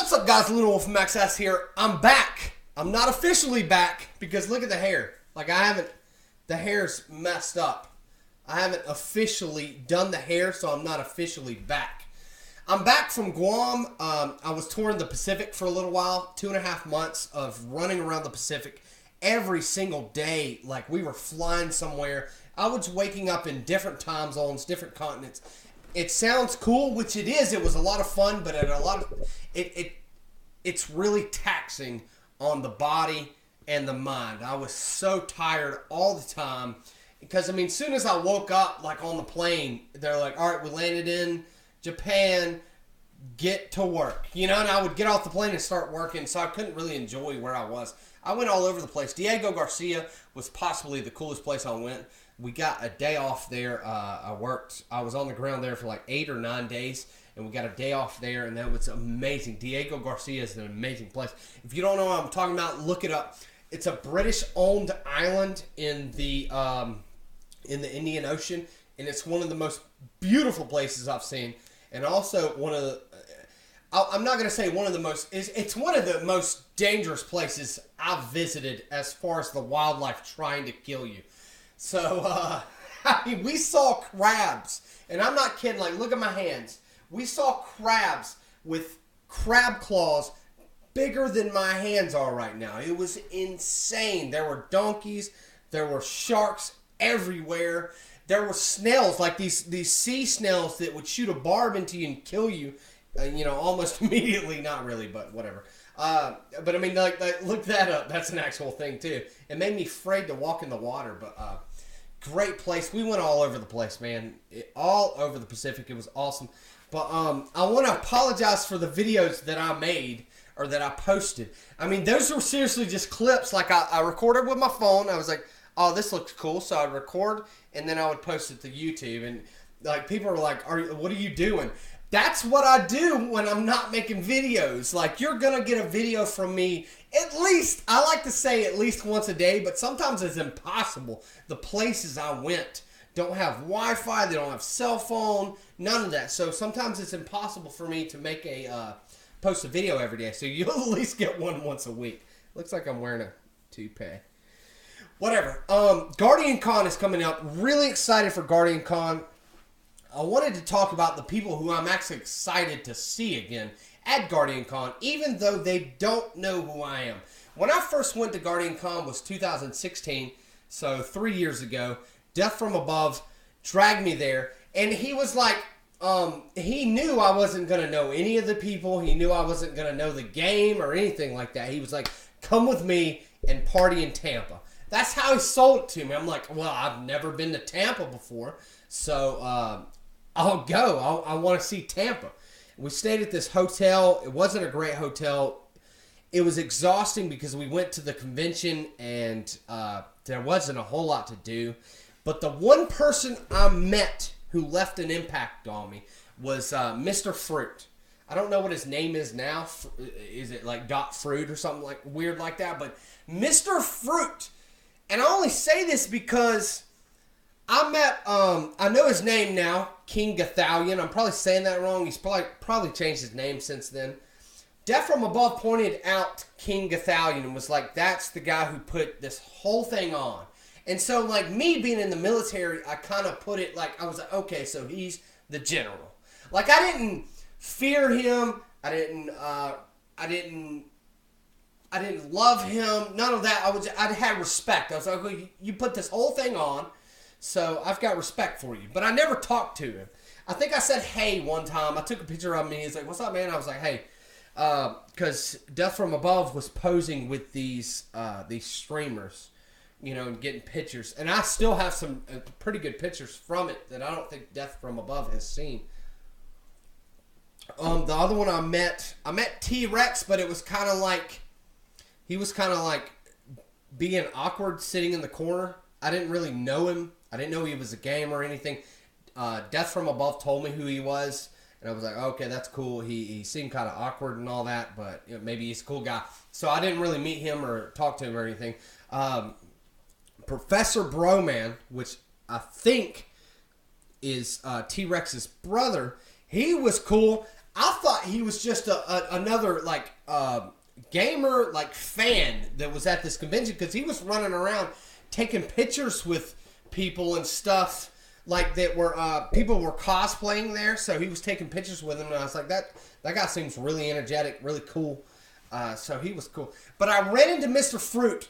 What's up, guys? Little Wolf Max S here. I'm back. I'm not officially back because look at the hair. The hair's messed up. I haven't officially done the hair, so I'm not officially back. I'm back from Guam. I was touring the Pacific for a little while, 2.5 months of running around the Pacific every single day. Like we were flying somewhere. I was waking up in different time zones, different continents. It sounds cool, which it is. It was a lot of fun, but it's really taxing on the body and the mind. I was so tired all the time because, as soon as I woke up, like on the plane, they're like, all right, we landed in Japan, get to work. And I would get off the plane and start working, so I couldn't really enjoy where I was. I went all over the place. Diego Garcia was possibly the coolest place I went. We got a day off there. I was on the ground there for like 8 or 9 days, and we got a day off there, and that was amazing. Diego Garcia is an amazing place. If you don't know what I'm talking about, look it up. It's a British-owned island in the Indian Ocean, and it's one of the most beautiful places I've seen, and also one of the. I'm not going to say one of the most. It's one of the most dangerous places I've visited as far as the wildlife trying to kill you. So, we saw crabs, and I'm not kidding. Like, look at my hands. We saw crabs with crab claws bigger than my hands are right now. It was insane. There were donkeys. There were sharks everywhere. There were snails, like these sea snails that would shoot a barb into you and kill you, almost immediately. Not really, but whatever. But look that up. That's an actual thing, too. It made me afraid to walk in the water, but great place. We went all over the place, man. All over the Pacific. It was awesome. But I want to apologize for the videos that I made or that I posted. Those were seriously just clips. Like, I recorded with my phone. I was like, oh, this looks cool. So I'd record, and then I would post it to YouTube. And, like, people were like, what are you doing? That's what I do when I'm not making videos. Like, you're going to get a video from me at least, I like to say at least once a day, but sometimes it's impossible. The places I went don't have Wi-Fi, they don't have cell phone, none of that. So sometimes it's impossible for me to make post a video every day. So you'll at least get one once a week. Looks like I'm wearing a toupee. Whatever. Guardian Con is coming up. Really excited for Guardian Con. I wanted to talk about the people who I'm actually excited to see again at Guardian Con, even though they don't know who I am. When I first went to Guardian Con was 2016, so 3 years ago. Death from Above dragged me there, and he was like, he knew I wasn't going to know any of the people. He knew I wasn't going to know the game or anything like that. He was like, come with me and party in Tampa. That's how he sold it to me. I'm like, well, I've never been to Tampa before, so I'll go. I want to see Tampa. We stayed at this hotel. It wasn't a great hotel. It was exhausting because we went to the convention and there wasn't a whole lot to do. But the one person I met who left an impact on me was Mr. Fruit. I don't know what his name is now. Is it like Dot Fruit or something like weird like that? But Mr. Fruit. And I only say this because I met, I know his name now, King Gathalion. I'm probably saying that wrong. He's probably changed his name since then. Death from Above pointed out King Gathalion and was like, that's the guy who put this whole thing on. And so, like, me being in the military, I kind of put it like, I was like, okay, so he's the general. Like, I didn't fear him. I didn't love him. None of that. I had respect. I was like, well, you put this whole thing on, so I've got respect for you. But I never talked to him. I think I said, hey, one time. I took a picture of him, and he's like, what's up, man? I was like, hey. Because Death from Above was posing with these streamers, and getting pictures. And I still have some pretty good pictures from it that I don't think Death from Above has seen. The other one I met T-Rex, but it was kind of like, he was kind of like being awkward sitting in the corner. I didn't really know him. I didn't know he was a gamer or anything. Death from Above told me who he was. And I was like, okay, that's cool. He seemed kind of awkward and all that, but maybe he's a cool guy. So I didn't really meet him or talk to him or anything. Professor Broman, which I think is T-Rex's brother, he was cool. I thought thought he was just another like gamer like fan that was at this convention, because he was running around taking pictures with people and stuff like that were people were cosplaying there, so he was taking pictures with them, and I was like, that guy seems really energetic, really cool. So he was cool. But I ran into Mr. Fruit.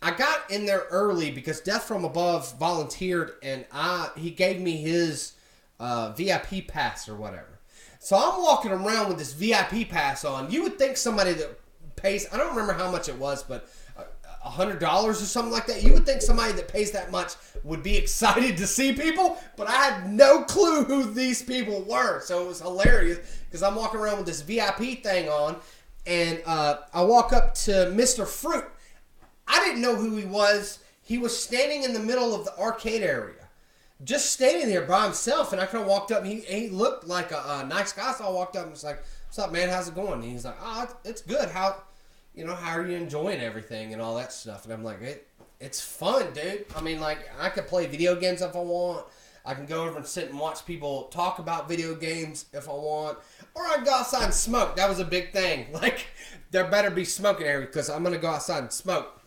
I got in there early because Death from Above volunteered, and he gave me his VIP pass or whatever. So I'm walking around with this VIP pass on. You would think somebody that pays, I don't remember how much it was, but $100 or something like that. You would think somebody that pays that much would be excited to see people, but I had no clue who these people were. So it was hilarious because I'm walking around with this VIP thing on, and I walk up to Mr. Fruit. I didn't know who he was. He was standing in the middle of the arcade area, just standing there by himself, and I kind of walked up, and he looked like a nice guy, so I walked up and was like, "What's up, man? How's it going?" And he's like, "Oh, it's good. How are you enjoying everything and all that stuff?" And I'm like, it's fun, dude. I mean, like, I could play video games if I want. I can go over and sit and watch people talk about video games if I want. Or I can go outside and smoke. That was a big thing. Like, there better be smoking area because I'm going to go outside and smoke.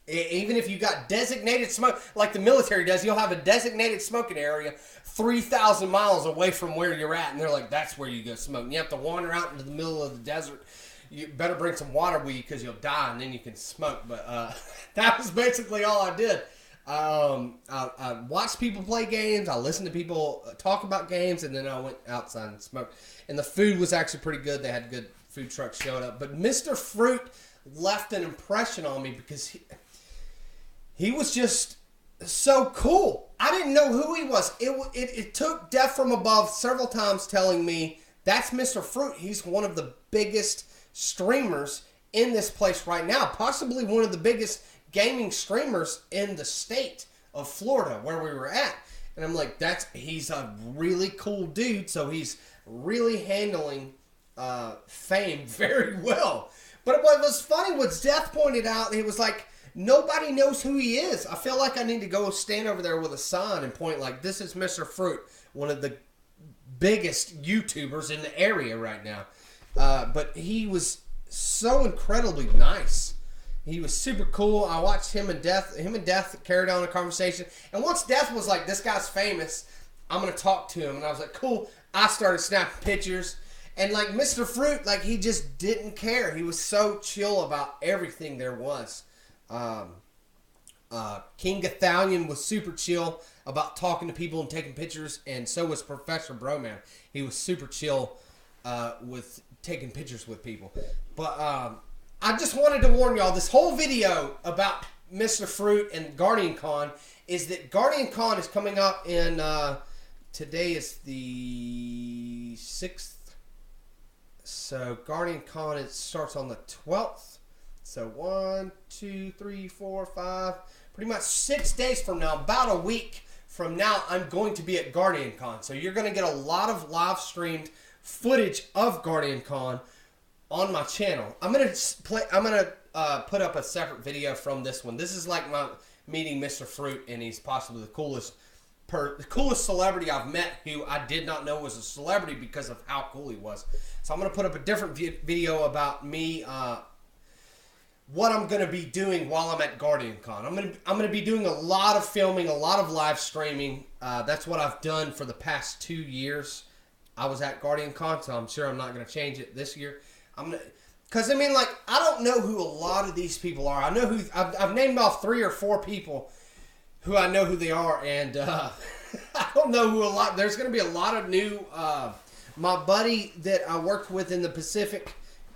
Even if you got designated smoke, like the military does, you'll have a designated smoking area 3,000 miles away from where you're at. And they're like, that's where you go smoke. And you have to wander out into the middle of the desert. You better bring some water with you because you'll die, and then you can smoke. But that was basically all I did. I watched people play games. I listened to people talk about games, and then I went outside and smoked. And the food was actually pretty good. They had good food trucks showed up. But Mr. Fruit left an impression on me because he was just so cool. I didn't know who he was. It took Death from Above several times telling me, that's Mr. Fruit. He's one of the biggest streamers in this place right now. Possibly one of the biggest gaming streamers in the state of Florida where we were at. And I'm like, he's a really cool dude. So he's really handling fame very well. But what was funny was Death pointed out, he was like, nobody knows who he is. I feel like I need to go stand over there with a sign and point like, this is Mr. Fruit, one of the biggest YouTubers in the area right now. But he was so incredibly nice. He was super cool. I watched him and Death carried on a conversation. And once Death was like, this guy's famous, I'm going to talk to him. And I was like, cool. I started snapping pictures. And like Mr. Fruit, like he just didn't care. He was so chill about everything there was. King Gathalion was super chill about talking to people and taking pictures. And so was Professor Broman. He was super chill with taking pictures with people. But I just wanted to warn y'all, this whole video about Mr. Fruit and Guardian Con is that Guardian Con is coming up in, today is the 6th. So Guardian Con, it starts on the 12th. So 1, 2, 3, 4, 5, pretty much 6 days from now, about a week from now, I'm going to be at Guardian Con. So you're going to get a lot of live streamed footage of Guardian Con on my channel. I'm gonna put up a separate video from this one. This is like my meeting Mr. Fruit, and he's possibly the coolest celebrity I've met, who I did not know was a celebrity because of how cool he was. So I'm gonna put up a different video about me, what I'm gonna be doing while I'm at Guardian Con. I'm gonna be doing a lot of filming, a lot of live streaming. That's what I've done for the past 2 years. I was at Guardian Con, so I'm sure I'm not going to change it this year. Because I mean, like, I don't know who a lot of these people are. I know who I've named off 3 or 4 people who I know who they are, and I don't know who a lot. There's going to be a lot of new. My buddy that I worked with in the Pacific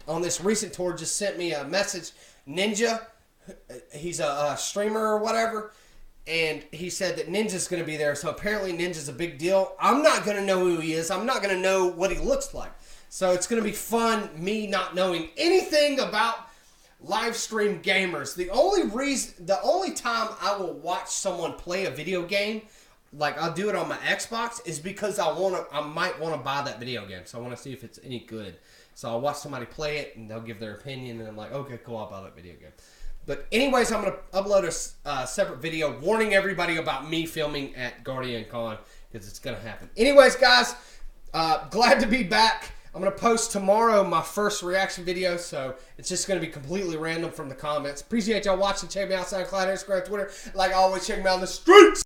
on this recent tour just sent me a message. Ninja, he's a streamer or whatever. And he said that Ninja's going to be there. So apparently Ninja's a big deal. I'm not going to know who he is. I'm not going to know what he looks like. So it's going to be fun, me not knowing anything about live stream gamers. The only time I will watch someone play a video game, like I'll do it on my Xbox, is because I might want to buy that video game. So I want to see if it's any good. So I'll watch somebody play it and they'll give their opinion. And I'm like, okay, cool, I'll buy that video game. But anyways, I'm going to upload a separate video warning everybody about me filming at Guardian Con, because it's going to happen. Anyways, guys, glad to be back. I'm going to post tomorrow my first reaction video, so it's just going to be completely random from the comments. Appreciate y'all watching. Check me out, SoundCloud, Instagram, Twitter. Like always, check me out on the streets.